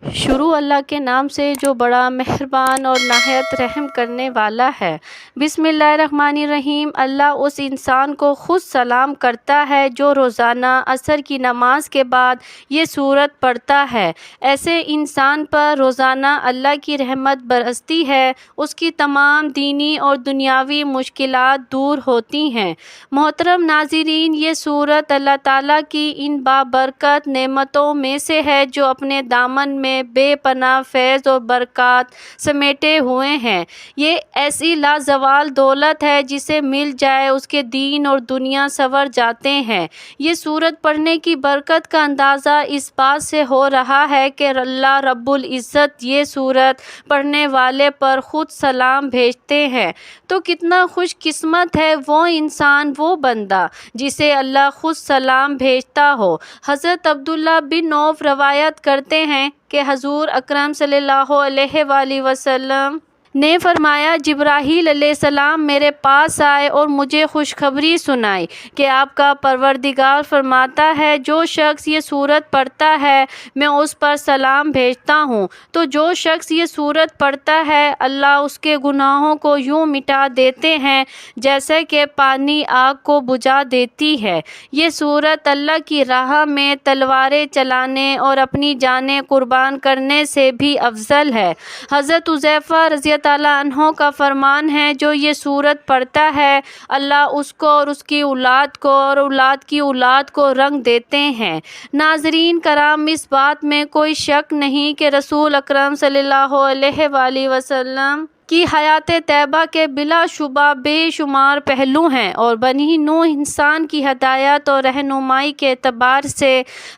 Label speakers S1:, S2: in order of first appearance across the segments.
S1: شروع اللہ کے نام سے جو بڑا مہربان اور نہایت رحم کرنے والا ہے۔ بسم اللہ الرحمن الرحیم۔ اللہ اس انسان کو خود سلام کرتا ہے جو روزانہ عصر کی نماز کے بعد یہ سورت پڑھتا ہے۔ ایسے انسان پر روزانہ اللہ کی رحمت برستی ہے، اس کی تمام دینی اور دنیاوی مشکلات دور ہوتی ہیں۔ محترم ناظرین، یہ سورت اللہ تعالیٰ کی ان بابرکت نعمتوں میں سے ہے جو اپنے دامن میں بے پناہ فیض اور برکات سمیٹے ہوئے ہیں۔ یہ ایسی لازوال دولت ہے جسے مل جائے اس کے دین اور دنیا سنور جاتے ہیں۔ یہ سورت پڑھنے کی برکت کا اندازہ اس بات سے ہو رہا ہے کہ اللہ رب العزت یہ سورت پڑھنے والے پر خود سلام بھیجتے ہیں۔ تو کتنا خوش قسمت ہے وہ انسان، وہ بندہ جسے اللہ خود سلام بھیجتا ہو۔ حضرت عبداللہ بن عوف روایت کرتے ہیں کہ حضور اکرم صلی اللہ علیہ وآلہ وسلم نے فرمایا، جبرائیل علیہ السلام میرے پاس آئے اور مجھے خوشخبری سنائی کہ آپ کا پروردگار فرماتا ہے جو شخص یہ سورت پڑھتا ہے میں اس پر سلام بھیجتا ہوں۔ تو جو شخص یہ سورت پڑھتا ہے اللہ اس کے گناہوں کو یوں مٹا دیتے ہیں جیسے کہ پانی آگ کو بجھا دیتی ہے۔ یہ سورت اللہ کی راہ میں تلواریں چلانے اور اپنی جانیں قربان کرنے سے بھی افضل ہے۔ حضرت حذیفہ رضی اللہ عنہ کا فرمان ہے، جو یہ سورت پڑھتا ہے اللہ اس کو اور اس کی اولاد کو اور اولاد کی اولاد کو رنگ دیتے ہیں۔ ناظرین کرام، اس بات میں کوئی شک نہیں کہ رسول اکرم صلی اللہ علیہ وآلہ وسلم کی حیات طیبہ کے بلا شبہ بے شمار پہلو ہیں، اور بنی نوح انسان کی ہدایت اور رہنمائی کے اعتبار سے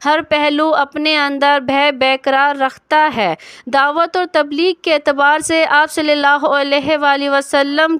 S1: ہر پہلو اپنے اندر برقرار رکھتا ہے۔ دعوت اور تبلیغ کے اعتبار سے آپ صلی اللہ علیہ وآلہ وسلم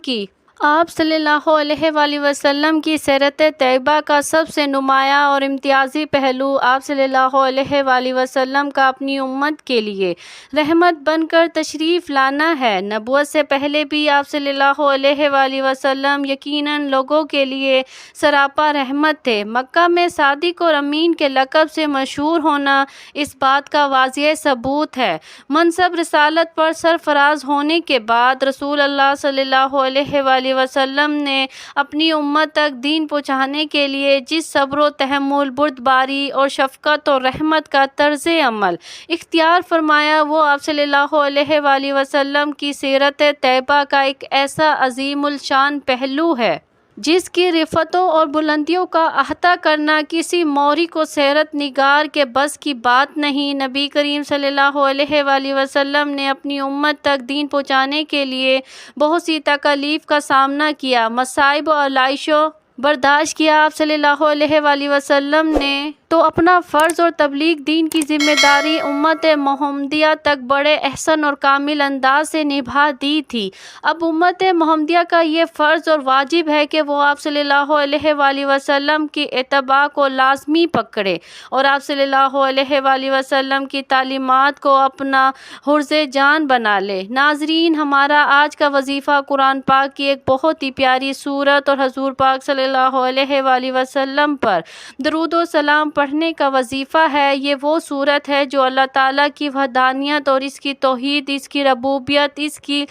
S1: کی سیرت طیبہ کا سب سے نمایاں اور امتیازی پہلو آپ صلی اللہ علیہ وآلہ وسلم کا اپنی امت کے لیے رحمت بن کر تشریف لانا ہے۔ نبوت سے پہلے بھی آپ صلی اللہ علیہ وآلہ وسلم یقیناً لوگوں کے لیے سراپا رحمت تھے۔ مکہ میں صادق اور امین کے لقب سے مشہور ہونا اس بات کا واضح ثبوت ہے۔ منصب رسالت پر سرفراز ہونے کے بعد رسول اللہ صلی اللہ علیہ وآلہ وسلم نے اپنی امت تک دین پہنچانے کے لیے جس صبر و تحمل، بردباری اور شفقت اور رحمت کا طرز عمل اختیار فرمایا، وہ آپ صلی اللہ علیہ وآلہ وسلم کی سیرت طیبہ کا ایک ایسا عظیم الشان پہلو ہے جس کی رفتوں اور بلندیوں کا احاطہ کرنا کسی موری کو سیرت نگار کے بس کی بات نہیں۔ نبی کریم صلی اللہ علیہ وآلہ وسلم نے اپنی امت تک دین پہنچانے کے لیے بہت سی تکالیف کا سامنا کیا، مصائب و آلائشوں برداشت کیا۔ آپ صلی اللہ علیہ وآلہ وسلم نے تو اپنا فرض اور تبلیغ دین کی ذمہ داری امت محمدیہ تک بڑے احسن اور کامل انداز سے نبھا دی تھی۔ اب امت محمدیہ کا یہ فرض اور واجب ہے کہ وہ آپ صلی اللہ علیہ وآلہ وسلم کی اتباع کو لازمی پکڑے اور آپ صلی اللہ علیہ وآلہ وسلم کی تعلیمات کو اپنا حرز جان بنا لے۔ ناظرین، ہمارا آج کا وظیفہ قرآن پاک کی ایک بہت ہی پیاری سورت اور حضور پاک صلی اللہ علیہ وآلہ وسلم پر درود و سلام پڑھنے کا وظیفہ ہے۔ یہ وہ سورت ہے جو اللہ تعالیٰ کی وحدانیت اور اس کی توحید، اس کی ربوبیت، اس کی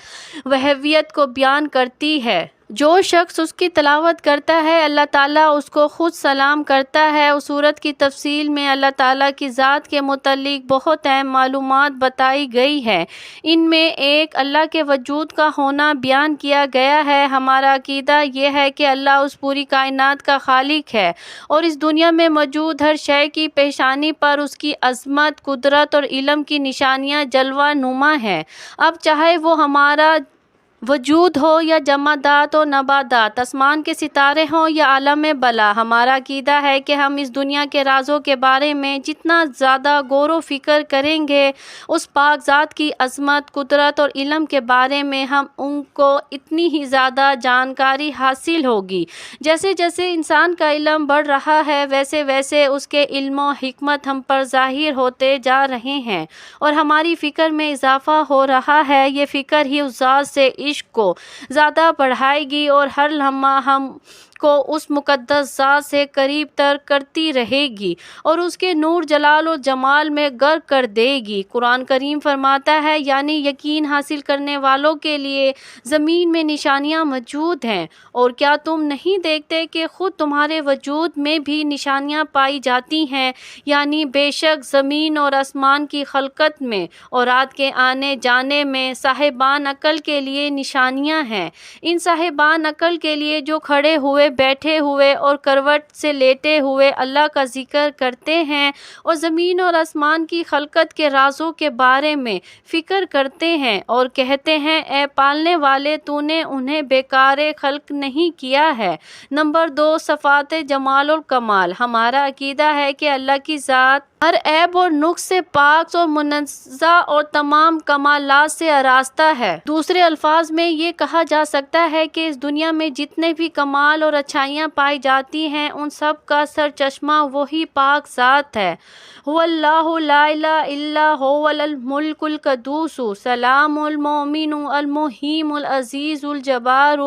S1: وحییت کو بیان کرتی ہے۔ جو شخص اس کی تلاوت کرتا ہے اللہ تعالیٰ اس کو خود سلام کرتا ہے۔ اس سورت کی تفصیل میں اللہ تعالیٰ کی ذات کے متعلق بہت اہم معلومات بتائی گئی ہے۔ ان میں ایک، اللہ کے وجود کا ہونا بیان کیا گیا ہے۔ ہمارا عقیدہ یہ ہے کہ اللہ اس پوری کائنات کا خالق ہے اور اس دنیا میں موجود ہر شے کی پیشانی پر اس کی عظمت، قدرت اور علم کی نشانیاں جلوہ نما ہیں۔ اب چاہے وہ ہمارا وجود ہو یا جمادات و نباتات، آسمان کے ستارے ہوں یا عالم بالا، ہمارا عقیدہ ہے کہ ہم اس دنیا کے رازوں کے بارے میں جتنا زیادہ غور و فکر کریں گے اس پاک ذات کی عظمت، قدرت اور علم کے بارے میں ہم ان کو اتنی ہی زیادہ جانکاری حاصل ہوگی۔ جیسے جیسے انسان کا علم بڑھ رہا ہے ویسے ویسے اس کے علم و حکمت ہم پر ظاہر ہوتے جا رہے ہیں اور ہماری فکر میں اضافہ ہو رہا ہے۔ یہ فکر ہی اس ذات سے عشق کو زیادہ بڑھائے گی اور ہر لمحہ ہم کو اس مقدس ذات سے قریب تر کرتی رہے گی اور اس کے نور جلال و جمال میں غرق کر دے گی۔ قرآن کریم فرماتا ہے یعنی یقین حاصل کرنے والوں کے لیے زمین میں نشانیاں موجود ہیں، اور کیا تم نہیں دیکھتے کہ خود تمہارے وجود میں بھی نشانیاں پائی جاتی ہیں، یعنی بے شک زمین اور آسمان کی خلقت میں اور رات کے آنے جانے میں صاحبان عقل کے لیے نشانیاں ہیں۔ ان صاحبان عقل کے لیے جو کھڑے ہوئے، بیٹھے ہوئے اور کروٹ سے لیٹے ہوئے اللہ کا ذکر کرتے ہیں اور زمین اور آسمان کی خلقت کے رازوں کے بارے میں فکر کرتے ہیں اور کہتے ہیں اے پالنے والے تو نے انہیں بیکار خلق نہیں کیا ہے۔ نمبر 2، صفات جمال اور کمال۔ ہمارا عقیدہ ہے کہ اللہ کی ذات ہر عیب اور نقص سے پاک اور منزہ اور تمام کمالات سے آراستہ ہے۔ دوسرے الفاظ میں یہ کہا جا سکتا ہے کہ اس دنیا میں جتنے بھی کمال اور اچھائیاں پائی جاتی ہیں ان سب کا سرچشمہ وہی پاک ذات ہے۔ هو اللہ لا الہ الا هو الملک القدوس سلام المؤمن المحیم العزیز الجبار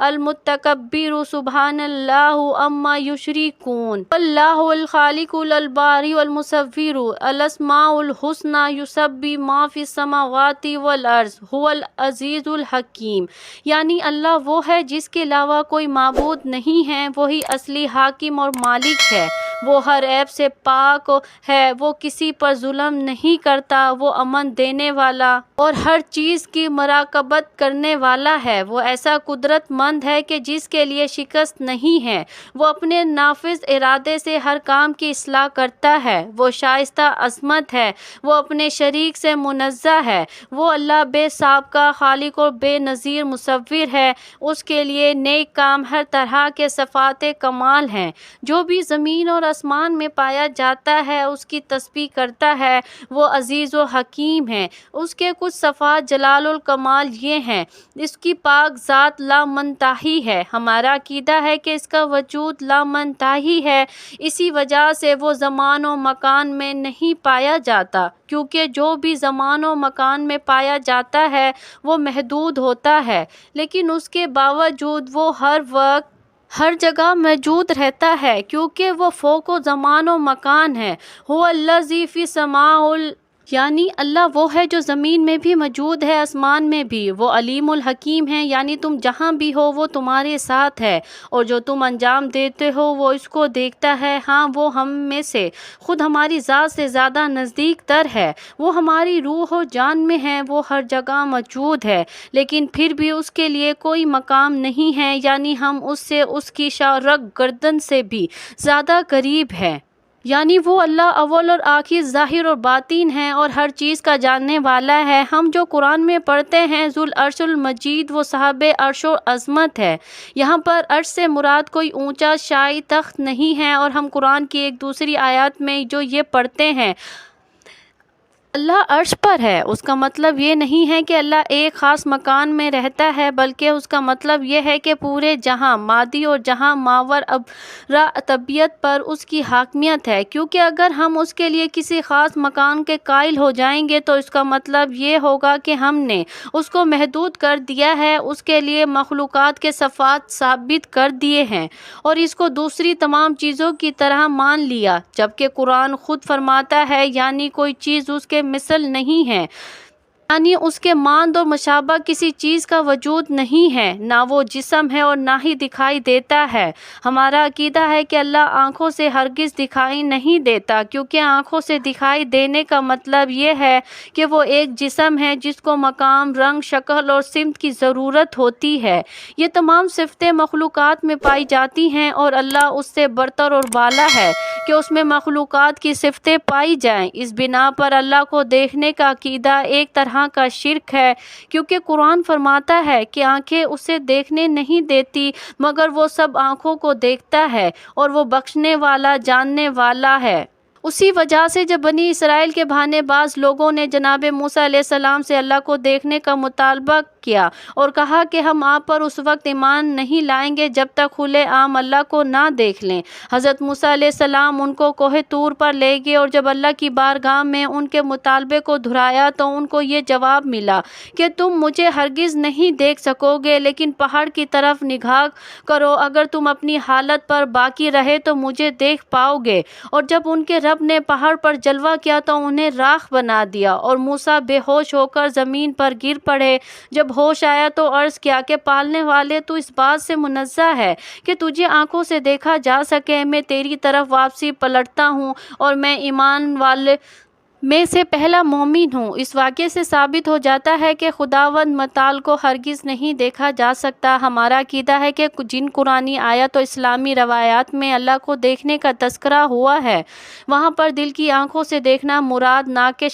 S1: المتکبر سبحان اللہ عما یشرکون اللہ الخالق الباری المصور الاسماء الحسنى یسبح ما فی السماوات والارض هو العزیز الحکیم، یعنی اللہ وہ ہے جس کے علاوہ کوئی معبود نہیں ہے، وہی اصلی حاکم اور مالک ہے، وہ ہر عیب سے پاک ہے، وہ کسی پر ظلم نہیں کرتا، وہ امن دینے والا اور ہر چیز کی مراقبت کرنے والا ہے، وہ ایسا قدرت مند ہے کہ جس کے لیے شکست نہیں ہے، وہ اپنے نافذ ارادے سے ہر کام کی اصلاح کرتا ہے، وہ شائستہ عظمت ہے، وہ اپنے شریک سے منزہ ہے، وہ اللہ بے سابقہ خالق اور بے نظیر مصور ہے، اس کے لیے نیک کام ہر طرح کے صفات کمال ہیں۔ جو بھی زمین اور آسمان میں پایا جاتا ہے اس کی تسبیح کرتا ہے، وہ عزیز و حکیم ہے۔ اس کے کچھ صفات جلال الکمال یہ ہیں: اس کی پاک ذات لامنتہی ہے، ہمارا عقیدہ ہے کہ اس کا وجود لامنتہی ہے، اسی وجہ سے وہ زمان و مکان میں نہیں پایا جاتا، کیونکہ جو بھی زمان و مکان میں پایا جاتا ہے وہ محدود ہوتا ہے، لیکن اس کے باوجود وہ ہر وقت ہر جگہ موجود رہتا ہے کیونکہ وہ فوق و زمان و مکان ہے۔ هو الذی فی السماء، یعنی اللہ وہ ہے جو زمین میں بھی موجود ہے، آسمان میں بھی، وہ علیم الحکیم ہے، یعنی تم جہاں بھی ہو وہ تمہارے ساتھ ہے اور جو تم انجام دیتے ہو وہ اس کو دیکھتا ہے۔ ہاں وہ ہم میں سے خود ہماری ذات سے زیادہ نزدیک تر ہے، وہ ہماری روح و جان میں ہے، وہ ہر جگہ موجود ہے، لیکن پھر بھی اس کے لیے کوئی مقام نہیں ہے، یعنی ہم اس سے اس کی رگ گردن سے بھی زیادہ قریب ہے۔ یعنی وہ اللہ اول اور آخر، ظاہر اور باطن ہے اور ہر چیز کا جاننے والا ہے۔ ہم جو قرآن میں پڑھتے ہیں ذو العرش المجید، وہ صاحب عرش و عظمت ہے۔ یہاں پر عرش سے مراد کوئی اونچا شاہی تخت نہیں ہے، اور ہم قرآن کی ایک دوسری آیات میں جو یہ پڑھتے ہیں اللہ عرش پر ہے، اس کا مطلب یہ نہیں ہے کہ اللہ ایک خاص مکان میں رہتا ہے، بلکہ اس کا مطلب یہ ہے کہ پورے جہاں مادی اور جہاں ماورا طبیعت پر اس کی حاکمیت ہے، کیونکہ اگر ہم اس کے لیے کسی خاص مکان کے قائل ہو جائیں گے تو اس کا مطلب یہ ہوگا کہ ہم نے اس کو محدود کر دیا ہے، اس کے لیے مخلوقات کے صفات ثابت کر دیے ہیں اور اس کو دوسری تمام چیزوں کی طرح مان لیا، جبکہ قرآن خود فرماتا ہے یعنی کوئی چیز اس کے مثل نہیں ہے، یعنی اس کے مانند اور مشابہ کسی چیز کا وجود نہیں ہے، نہ وہ جسم ہے اور نہ ہی دکھائی دیتا ہے۔ ہمارا عقیدہ ہے کہ اللہ آنکھوں سے ہرگز دکھائی نہیں دیتا، کیونکہ آنکھوں سے دکھائی دینے کا مطلب یہ ہے کہ وہ ایک جسم ہے جس کو مقام، رنگ، شکل اور سمت کی ضرورت ہوتی ہے۔ یہ تمام صفتیں مخلوقات میں پائی جاتی ہیں اور اللہ اس سے برتر اور بالا ہے کہ اس میں مخلوقات کی صفتیں پائی جائیں۔ اس بنا پر اللہ کو دیکھنے کا عقیدہ ایک طرح کا شرک ہے، کیونکہ قرآن فرماتا ہے کہ آنکھیں اسے دیکھنے نہیں دیتی مگر وہ سب آنکھوں کو دیکھتا ہے اور وہ بخشنے والا، جاننے والا ہے۔ اسی وجہ سے جب بنی اسرائیل کے بہانے باز لوگوں نے جناب موسیٰ علیہ السلام سے اللہ کو دیکھنے کا مطالبہ کیا اور کہا کہ ہم آپ پر اس وقت ایمان نہیں لائیں گے جب تک کھلے عام اللہ کو نہ دیکھ لیں، حضرت موسیٰ علیہ السلام ان کو کوہ طور پر لے گئے اور جب اللہ کی بارگاہ میں ان کے مطالبے کو دہرایا تو ان کو یہ جواب ملا کہ تم مجھے ہرگز نہیں دیکھ سکو گے، لیکن پہاڑ کی طرف نگاہ کرو، اگر تم اپنی حالت پر باقی رہے تو مجھے دیکھ پاؤ گے۔ اور جب ان کے رب نے پہاڑ پر جلوہ کیا تو انہیں راکھ بنا دیا اور موسیٰ بے ہوش ہو کر زمین پر گر پڑے۔ جب ہوش آیا تو عرض کیا کہ پالنے والے تو اس بات سے منزہ ہے کہ تجھے آنکھوں سے دیکھا جا سکے، میں تیری طرف واپسی پلٹتا ہوں اور میں ایمان والے میں سے پہلا مومن ہوں۔ اس واقعے سے ثابت ہو جاتا ہے کہ خداوند متعال کو ہرگز نہیں دیکھا جا سکتا۔ ہمارا عقیدہ ہے کہ جن قرآنی آیات و اسلامی روایات میں اللہ کو دیکھنے کا تذکرہ ہوا ہے وہاں پر دل کی آنکھوں سے دیکھنا مراد نہ کہ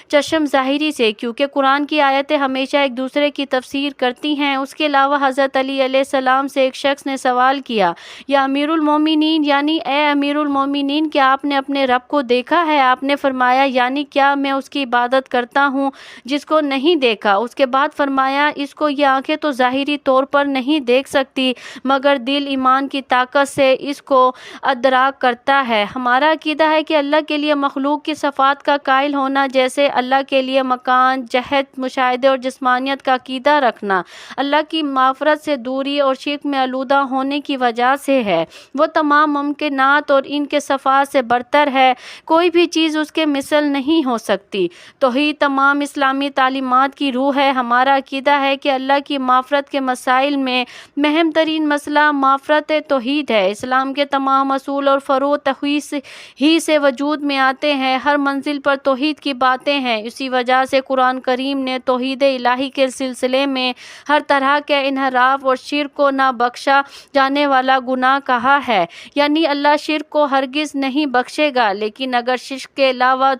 S1: چشم ظاہری سے، کیونکہ قرآن کی آیتیں ہمیشہ ایک دوسرے کی تفسیر کرتی ہیں۔ اس کے علاوہ حضرت علی علیہ السلام سے ایک شخص نے سوال کیا، یا امیر المومنین، یعنی اے امیر المومنین، کیا آپ نے اپنے رب کو دیکھا ہے؟ آپ نے فرمایا، یعنی کیا میں اس کی عبادت کرتا ہوں جس کو نہیں دیکھا؟ اس کے بعد فرمایا، اس کو یہ آنکھیں تو ظاہری طور پر نہیں دیکھ سکتی مگر دل ایمان کی طاقت سے اس کو ادراک کرتا ہے۔ ہمارا عقیدہ ہے کہ اللہ کے لیے مخلوق کی صفات کا قائل ہونا، جیسے اللہ کے لیے مکان، جہت، مشاہدے اور جسمانیت کا عقیدہ رکھنا، اللہ کی معرفت سے دوری اور شرک میں آلودہ ہونے کی وجہ سے ہے۔ وہ تمام ممکنات اور ان کے صفات سے برتر ہے، کوئی بھی چیز اس کے مثل نہیں ہو سکتی۔ توحید تمام اسلامی تعلیمات کی روح ہے۔ ہمارا عقیدہ ہے کہ اللہ کی معرفت کے مسائل میں اہم ترین مسئلہ معرفت توحید ہے۔ اسلام کے تمام اصول اور فروع توحید ہی سے وجود میں آتے ہیں، ہر منزل پر توحید کی باتیں ہیں۔ اسی وجہ سے قرآن کریم نے توحید الہی کے سلسلے میں ہر طرح کے انحراف اور شرک کو نہ بخشا جانے والا گناہ کہا ہے، یعنی اللہ شرک کو ہرگز نہیں بخشے گا، لیکن اگر شرک کے علاوہ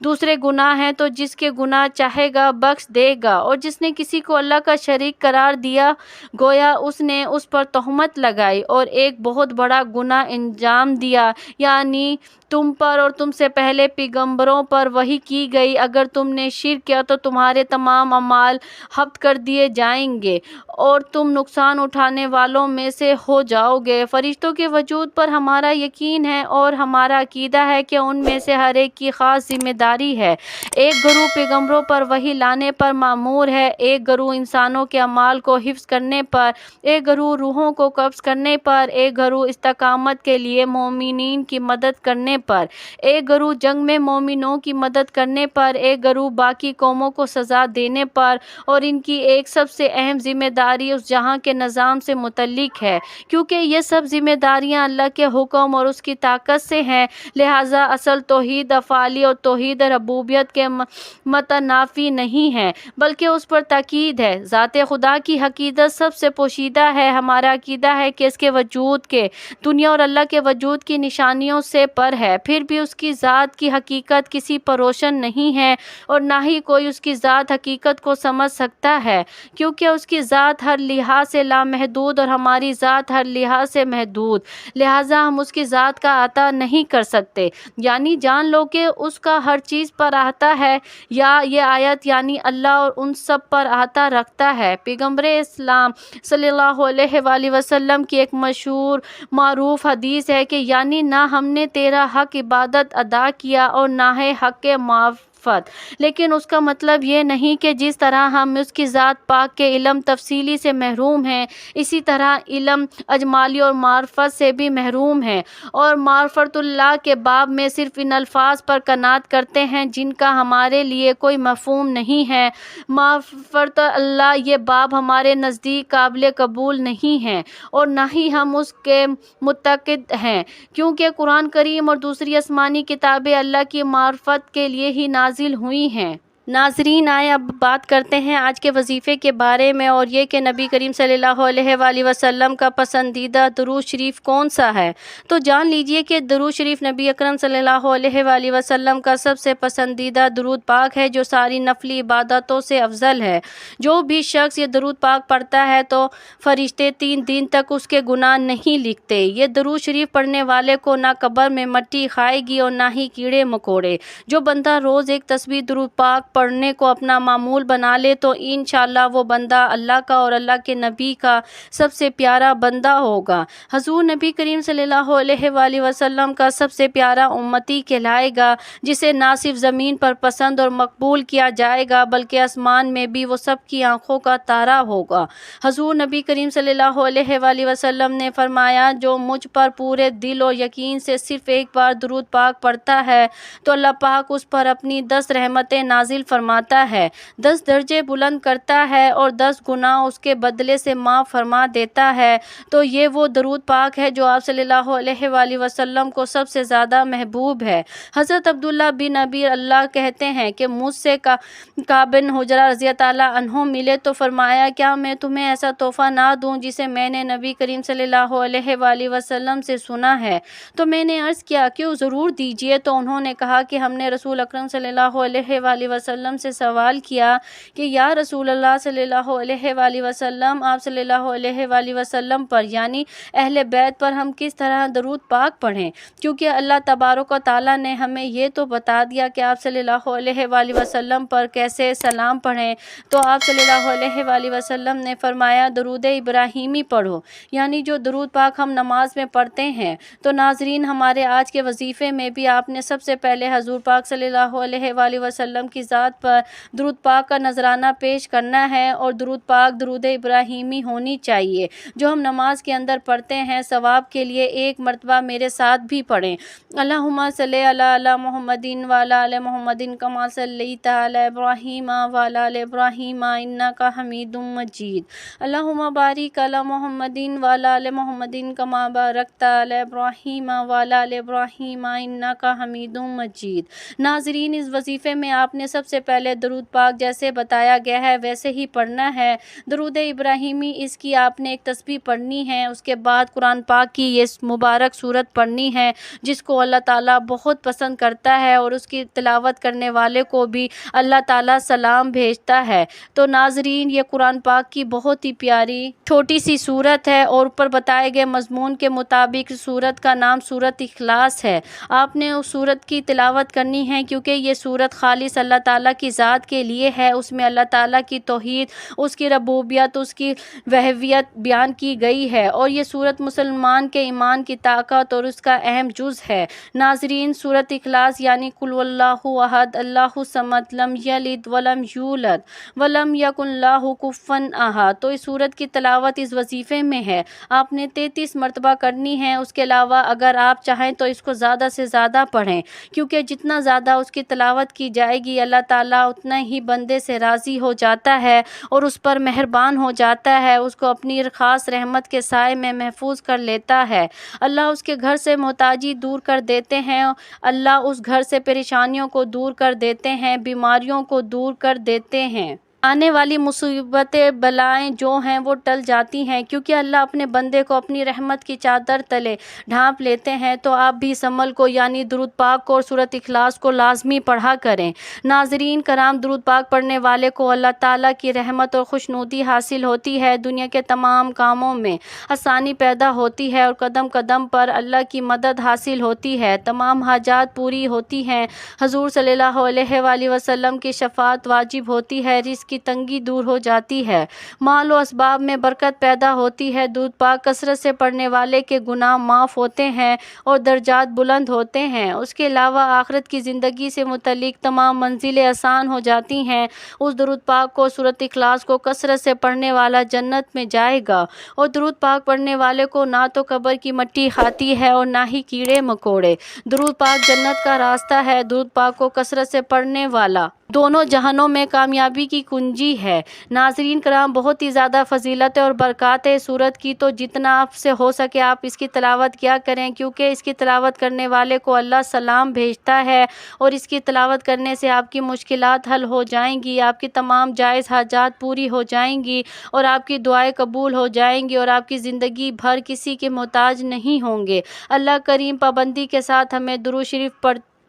S1: دوسرے گناہ ہیں تو جس کے گناہ چاہے گا بخش دے گا، اور جس نے کسی کو اللہ کا شریک قرار دیا گویا اس نے اس پر تہمت لگائی اور ایک بہت بڑا گناہ انجام دیا، یعنی تم پر اور تم سے پہلے پیغمبروں پر وحی کی گئی، اگر تم نے شرک کیا تو تمہارے تمام اعمال حبط کر دیے جائیں گے اور تم نقصان اٹھانے والوں میں سے ہو جاؤ گے۔ فرشتوں کے وجود پر ہمارا یقین ہے اور ہمارا عقیدہ ہے کہ ان میں سے ہر ایک کی خاص ذمہ داری ہے۔ ایک گروہ پیغمبروں پر وحی لانے پر مامور ہے، ایک گروہ انسانوں کے اعمال کو حفظ کرنے پر، ایک گروہ روحوں کو قبض کرنے پر، ایک گروہ استقامت کے لیے مومنین کی مدد کرنے پر، ایک گروہ جنگ میں مومنوں کی مدد کرنے پر، ایک گروہ باقی قوموں کو سزا دینے پر، اور ان کی ایک سب سے اہم ذمہ داری اس جہاں کے نظام سے متعلق ہے، کیونکہ یہ سب ذمہ داریاں اللہ کے حکم اور اس کی طاقت سے ہیں، لہٰذا اصل توحید افعالی اور توحید ربوبیت کے متنافی نہیں ہے بلکہ اس پر تاکید ہے۔ ذات خدا کی حقیقت سب سے پوشیدہ ہے۔ ہمارا عقیدہ ہے کہ اس کے وجود کے دنیا اور اللہ کے وجود کی نشانیوں سے پر ہے، پھر بھی اس کی ذات کی حقیقت کسی پر روشن نہیں ہے اور نہ ہی کوئی اس کی ذات حقیقت کو سمجھ سکتا ہے، کیونکہ اس کی ذات ہر لحاظ سے لامحدود اور ہماری ذات ہر لحاظ سے محدود، لہٰذا ہم اس کی ذات کا احاطہ نہیں کر سکتے۔ یعنی جان لو کہ اس کا ہر چیز پر احاطہ ہے، یا یہ آیت یعنی اللہ اور ان سب پر احاطہ رکھتا ہے۔ پیغمبر اسلام صلی اللہ علیہ وآلہ وسلم کی ایک مشہور معروف حدیث ہے کہ یعنی نہ ہم نے تیرا حق عبادت ادا کیا اور نہ ہے حق معرفت، لیکن اس کا مطلب یہ نہیں کہ جس طرح ہم اس کی ذات پاک کے علم تفصیلی سے محروم ہیں اسی طرح علم اجمالی اور معرفت سے بھی محروم ہیں، اور معرفت اللہ کے باب میں صرف ان الفاظ پر قناعت کرتے ہیں جن کا ہمارے لیے کوئی مفہوم نہیں ہے۔ معرفت اللہ یہ باب ہمارے نزدیک قابل قبول نہیں ہے اور نہ ہی ہم اس کے متعقد ہیں، کیونکہ قرآن کریم اور دوسری آسمانی کتابیں اللہ کی معرفت کے لیے ہی نازل ہوئی ہیں۔ ناظرین، آئے اب بات کرتے ہیں آج کے وظیفے کے بارے میں، اور یہ کہ نبی کریم صلی اللہ علیہ وآلہ وسلم کا پسندیدہ درود شریف کون سا ہے۔ تو جان لیجئے کہ درود شریف نبی اکرم صلی اللہ علیہ وآلہ وسلم کا سب سے پسندیدہ درود پاک ہے، جو ساری نفلی عبادتوں سے افضل ہے۔ جو بھی شخص یہ درود پاک پڑھتا ہے تو فرشتے 3 دن تک اس کے گناہ نہیں لکھتے۔ یہ درود شریف پڑھنے والے کو نہ قبر میں مٹی کھائے گی اور نہ ہی کیڑے مکوڑے۔ جو بندہ روز ایک تسبیح درود پاک پڑھنے کو اپنا معمول بنا لے تو انشاءاللہ وہ بندہ اللہ کا اور اللہ کے نبی کا سب سے پیارا بندہ ہوگا۔ حضور نبی کریم صلی اللہ علیہ وآلہ وسلم کا سب سے پیارا امتی کہلائے گا، جسے نہ صرف زمین پر پسند اور مقبول کیا جائے گا بلکہ آسمان میں بھی وہ سب کی آنکھوں کا تارا ہوگا۔ حضور نبی کریم صلی اللہ علیہ وآلہ وسلم نے فرمایا، جو مجھ پر پورے دل اور یقین سے صرف ایک بار درود پاک پڑھتا ہے تو اللہ پاک اس پر اپنی 10 رحمتیں نازل فرماتا ہے، 10 درجے بلند کرتا ہے اور 10 گناہ اس کے بدلے سے معاف فرما دیتا ہے۔ تو یہ وہ درود پاک ہے جو آپ صلی اللہ علیہ وآلہ وسلم کو سب سے زیادہ محبوب ہے۔ حضرت عبداللہ بن ابی اللہ کہتے ہیں کہ مجھ سے کعب بن حجرہ رضی اللہ عنہ ملے تو فرمایا، کیا میں تمہیں ایسا تحفہ نہ دوں جسے میں نے نبی کریم صلی اللہ علیہ وآلہ وسلم سے سنا ہے؟ تو میں نے عرض کیا کہ ضرور دیجئے۔ تو انہوں نے کہا کہ ہم نے رسول اکرم صلی اللہ علیہ وآلہ وسلم سے سوال کیا کہ یا رسول اللہ صلی اللہ علیہ وآلہ وسلم، آپ صلی اللہ علیہ وآلہ وسلم پر یعنی اہل بیت پر ہم کس طرح درود پاک پڑھیں، کیونکہ اللہ تبارک و تعالیٰ نے ہمیں یہ تو بتا دیا کہ آپ صلی اللہ علیہ وآلہ وسلم پر کیسے سلام پڑھیں۔ تو آپ صلی اللہ علیہ وآلہ وسلم نے فرمایا، درود ابراہیمی پڑھو، یعنی جو درود پاک ہم نماز میں پڑھتے ہیں۔ تو ناظرین، ہمارے آج کے وظیفے میں بھی آپ نے سب سے پہلے حضور پاک صلی اللہ علیہ وآلہ وسلم کی ذات پر درود پاک کا نذرانہ پیش کرنا ہے، اور درود پاک درود ابراہیمی ہونی چاہیے جو ہم نماز کے اندر پڑھتے ہیں۔ ثواب کے لیے ایک مرتبہ میرے ساتھ بھی پڑھیں، اللہم صلی علی محمد وعلی آل محمد کما صلیت علی ابراہیم وعلی آل ابراہیم انک حمید مجید، اللہم بارک علی محمد وعلی آل محمد کما بارکت علی ابراہیم وعلی آل ابراہیم انک حمید مجید۔ ناظرین، اس وظیفے میں آپ نے سب سے پہلے درود پاک جیسے بتایا گیا ہے ویسے ہی پڑھنا ہے۔ درود ابراہیمی، اس کی آپ نے ایک تسبیح پڑھنی ہے، اس کے بعد قرآن پاک کی یہ مبارک سورت پڑھنی ہے جس کو اللہ تعالیٰ بہت پسند کرتا ہے، اور اس کی تلاوت کرنے والے کو بھی اللہ تعالیٰ سلام بھیجتا ہے۔ تو ناظرین، یہ قرآن پاک کی بہت ہی پیاری چھوٹی سی سورت ہے، اور اوپر بتائے گئے مضمون کے مطابق سورت کا نام سورت اخلاص ہے۔ آپ نے اس سورت کی تلاوت کرنی ہے کیونکہ یہ سورت خالص اللہ تعالیٰ کی ذات کے لیے ہے۔ اس میں اللہ تعالیٰ کی توحید، اس کی ربوبیت، اس کی وحییت بیان کی گئی ہے، اور یہ سورت مسلمان کے ایمان کی طاقت اور اس کا اہم جز ہے۔ ناظرین، سورت اخلاص یعنی قل واللہ احد اللہ الصمد لم یلد ولم یولد ولم یکن لہ کفوا احد۔ تو اس سورت کی تلاوت اس وظیفے میں ہے، آپ نے 33 مرتبہ کرنی ہے۔ اس کے علاوہ اگر آپ چاہیں تو اس کو زیادہ سے زیادہ پڑھیں، کیونکہ جتنا زیادہ اس کی تلاوت کی جائے گی اللہ تعالیٰ اتنا ہی بندے سے راضی ہو جاتا ہے اور اس پر مہربان ہو جاتا ہے، اس کو اپنی خاص رحمت کے سائے میں محفوظ کر لیتا ہے۔ اللہ اس کے گھر سے محتاجی دور کر دیتے ہیں، اللہ اس گھر سے پریشانیوں کو دور کر دیتے ہیں، بیماریوں کو دور کر دیتے ہیں، آنے والی مصیبتیں بلائیں جو ہیں وہ ٹل جاتی ہیں، کیونکہ اللہ اپنے بندے کو اپنی رحمت کی چادر تلے ڈھانپ لیتے ہیں۔ تو آپ بھی اس عمل کو یعنی درود پاک کو اور سورت اخلاص کو لازمی پڑھا کریں۔ ناظرین کرام، درود پاک پڑھنے والے کو اللہ تعالیٰ کی رحمت اور خوشنودی حاصل ہوتی ہے، دنیا کے تمام کاموں میں آسانی پیدا ہوتی ہے، اور قدم قدم پر اللہ کی مدد حاصل ہوتی ہے، تمام حاجات پوری ہوتی ہیں، حضور صلی اللہ علیہ وآلہ وسلم کی شفاعت واجب ہوتی ہے، رزق کی تنگی دور ہو جاتی ہے، مال و اسباب میں برکت پیدا ہوتی ہے، درود پاک کثرت سے پڑھنے والے کے گناہ معاف ہوتے ہیں اور درجات بلند ہوتے ہیں۔ اس کے علاوہ آخرت کی زندگی سے متعلق تمام منزلیں آسان ہو جاتی ہیں۔ اس درود پاک کو سورت اخلاص کو کثرت سے پڑھنے والا جنت میں جائے گا، اور درود پاک پڑھنے والے کو نہ تو قبر کی مٹی کھاتی ہے اور نہ ہی کیڑے مکوڑے۔ درود پاک جنت کا راستہ ہے، درود پاک کو کثرت سے پڑھنے والا دونوں جہانوں میں کامیابی کی کنجی ہے۔ ناظرین کرام، بہت ہی زیادہ فضیلت اور برکات ہے سورت کی، تو جتنا آپ سے ہو سکے آپ اس کی تلاوت کیا کریں، کیونکہ اس کی تلاوت کرنے والے کو اللہ سلام بھیجتا ہے، اور اس کی تلاوت کرنے سے آپ کی مشکلات حل ہو جائیں گی، آپ کی تمام جائز حاجات پوری ہو جائیں گی، اور آپ کی دعائیں قبول ہو جائیں گی، اور آپ کی زندگی بھر کسی کے محتاج نہیں ہوں گے۔ اللہ کریم پابندی کے ساتھ ہمیں درود شریف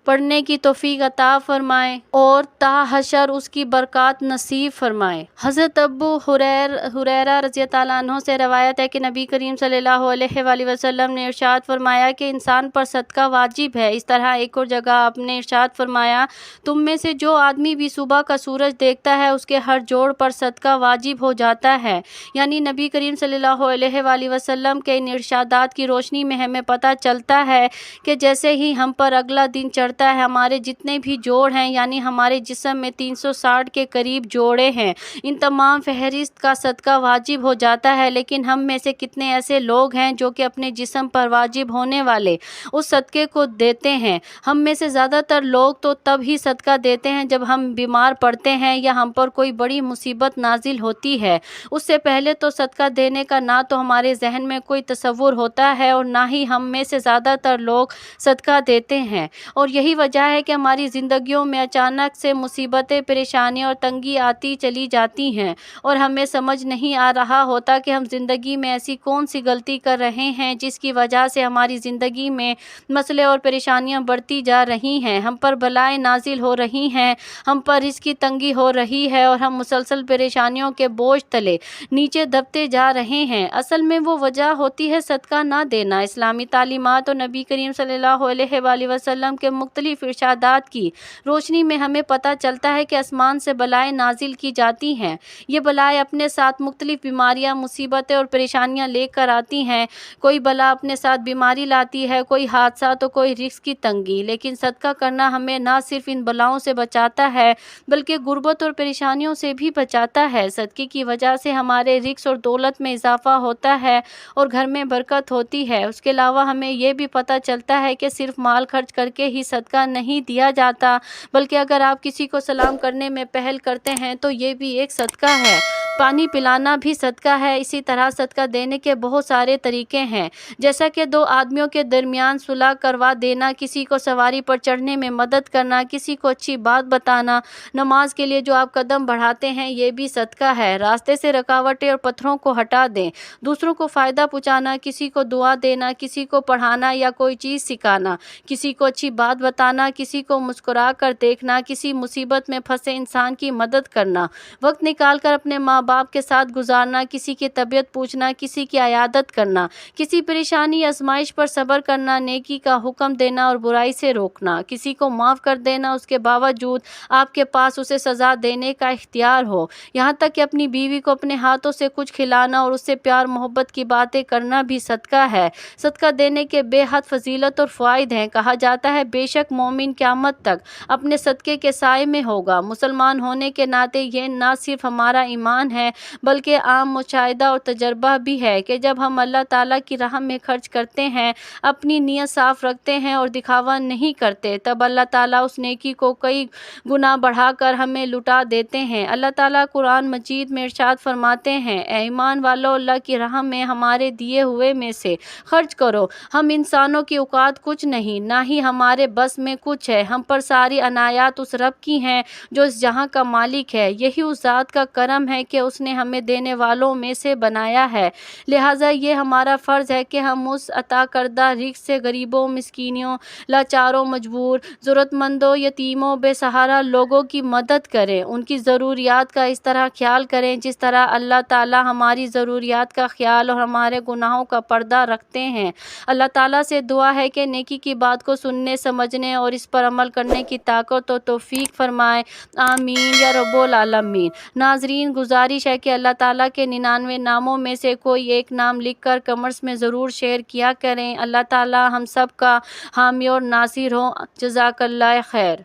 S1: پڑھنے کی توفیق عطا فرمائے اور تا حشر اس کی برکات نصیب فرمائے۔ حضرت ابو ہریرہ رضی اللہ عنہ سے روایت ہے کہ نبی کریم صلی اللہ علیہ وآلہ وسلم نے ارشاد فرمایا کہ انسان پر صدقہ واجب ہے۔ اس طرح ایک اور جگہ آپ نے ارشاد فرمایا، تم میں سے جو آدمی بھی صبح کا سورج دیکھتا ہے اس کے ہر جوڑ پر صدقہ واجب ہو جاتا ہے۔ یعنی نبی کریم صلی اللہ علیہ وآلہ وسلم کے ان ارشادات کی روشنی میں ہمیں پتہ چلتا ہے کہ جیسے ہی ہم پر اگلا دن چڑھتا ہے، ہمارے جتنے بھی جوڑ ہیں، یعنی ہمارے جسم میں 360 کے قریب جوڑے ہیں، ان تمام فہرست کا صدقہ واجب ہو جاتا ہے۔ لیکن ہم میں سے کتنے ایسے لوگ ہیں جو کہ اپنے جسم پر واجب ہونے والے اس صدقے کو دیتے ہیں؟ ہم میں سے زیادہ تر لوگ تو تب ہی صدقہ دیتے ہیں جب ہم بیمار پڑتے ہیں یا ہم پر کوئی بڑی مصیبت نازل ہوتی ہے۔ اس سے پہلے تو صدقہ دینے کا نہ تو ہمارے ذہن میں کوئی تصور ہوتا ہے، اور نہ ہی ہم میں سے زیادہ تر لوگ صدقہ دیتے ہیں۔ اور یہی وجہ ہے کہ ہماری زندگیوں میں اچانک سے مصیبتیں، پریشانیاں اور تنگی آتی چلی جاتی ہیں، اور ہمیں سمجھ نہیں آ رہا ہوتا کہ ہم زندگی میں ایسی کون سی غلطی کر رہے ہیں جس کی وجہ سے ہماری زندگی میں مسئلے اور پریشانیاں بڑھتی جا رہی ہیں، ہم پر بلائیں نازل ہو رہی ہیں، ہم پر رزق کی تنگی ہو رہی ہے، اور ہم مسلسل پریشانیوں کے بوجھ تلے نیچے دبتے جا رہے ہیں۔ اصل میں وہ وجہ ہوتی ہے صدقہ نہ دینا۔ اسلامی تعلیمات اور نبی کریم صلی اللہ علیہ وآلہ وسلم کے مختلف ارشادات کی روشنی میں ہمیں پتہ چلتا ہے کہ آسمان سے بلائیں نازل کی جاتی ہیں۔ یہ بلائیں اپنے ساتھ مختلف بیماریاں، مصیبتیں اور پریشانیاں لے کر آتی ہیں۔ کوئی بلا اپنے ساتھ بیماری لاتی ہے، کوئی حادثہ تو کوئی رزق کی تنگی۔ لیکن صدقہ کرنا ہمیں نہ صرف ان بلاؤں سے بچاتا ہے بلکہ غربت اور پریشانیوں سے بھی بچاتا ہے۔ صدقے کی وجہ سے ہمارے رزق اور دولت میں اضافہ ہوتا ہے اور گھر میں برکت ہوتی ہے۔ اس کے علاوہ ہمیں یہ بھی پتہ چلتا ہے کہ صرف مال خرچ کر کے ہی صدقہ نہیں دیا جاتا، بلکہ اگر آپ کسی کو سلام کرنے میں پہل کرتے ہیں تو یہ بھی ایک صدقہ ہے۔ پانی پلانا بھی صدقہ ہے۔ اسی طرح صدقہ دینے کے بہت سارے طریقے ہیں، جیسا کہ دو آدمیوں کے درمیان صلح کروا دینا، کسی کو سواری پر چڑھنے میں مدد کرنا، کسی کو اچھی بات بتانا، نماز کے لیے جو آپ قدم بڑھاتے ہیں یہ بھی صدقہ ہے۔ راستے سے رکاوٹیں اور پتھروں کو ہٹا دیں، دوسروں کو فائدہ پہنچانا، کسی کو دعا دینا، کسی کو پڑھانا یا کوئی چیز سکھانا، کسی کو اچھی بات بتانا، کسی کو مسکرا کر دیکھنا، کسی مصیبت میں پھنسے انسان کی مدد کرنا، وقت نکال کر اپنے ماں باپ کے ساتھ گزارنا، کسی کی طبیعت پوچھنا، کسی کی عیادت کرنا، کسی پریشانی یا آزمائش پر صبر کرنا، نیکی کا حکم دینا اور برائی سے روکنا، کسی کو معاف کر دینا اس کے باوجود آپ کے پاس اسے سزا دینے کا اختیار ہو، یہاں تک کہ اپنی بیوی کو اپنے ہاتھوں سے کچھ کھلانا اور اس سے پیار محبت کی باتیں کرنا بھی صدقہ ہے۔ صدقہ دینے کے بے حد فضیلت اور فوائد ہیں۔ کہا جاتا ہے بے شک مومن قیامت تک اپنے صدقے کے سائے میں ہوگا۔ مسلمان ہونے کے ناطے یہ نہ صرف ہمارا ایمان ہے بلکہ عام مشاہدہ اور تجربہ بھی ہے کہ جب ہم اللہ تعالیٰ کی راہ میں خرچ کرتے ہیں، اپنی نیت صاف رکھتے ہیں اور دکھاوا نہیں کرتے، تب اللہ تعالیٰ اس نیکی کو کئی گنا بڑھا کر ہمیں لٹا دیتے ہیں۔ اللہ تعالیٰ قرآن مجید میں ارشاد فرماتے ہیں، اے ایمان والو، اللہ کی راہ میں ہمارے دیے ہوئے میں سے خرچ کرو۔ ہم انسانوں کی اوقات کچھ نہیں، نہ ہی ہمارے بس میں کچھ ہے۔ ہم پر ساری عنایات اس رب کی ہیں جو اس جہاں کا مالک ہے۔ یہی اس ذات کا کرم ہے کہ اس نے ہمیں دینے والوں میں سے بنایا ہے، لہٰذا یہ ہمارا فرض ہے کہ ہم اس عطا کردہ رزق سے غریبوں، مسکینوں، لاچاروں، مجبور، ضرورت مندوں، یتیموں، بے سہارا لوگوں کی مدد کریں، ان کی ضروریات کا اس طرح خیال کریں جس طرح اللہ تعالیٰ ہماری ضروریات کا خیال اور ہمارے گناہوں کا پردہ رکھتے ہیں۔ اللہ تعالیٰ سے دعا ہے کہ نیکی کی بات کو سننے، سمجھنے اور اس پر عمل کرنے کی طاقت و توفیق فرمائے، آمین یا رب العالمین۔ ناظرین، گزارش ہے کہ اللہ تعالیٰ کے 99 ناموں میں سے کوئی ایک نام لکھ کر کمنٹس میں ضرور شیئر کیا کریں۔ اللہ تعالیٰ ہم سب کا حامی اور ناصر ہو۔ جزاک اللہ خیر۔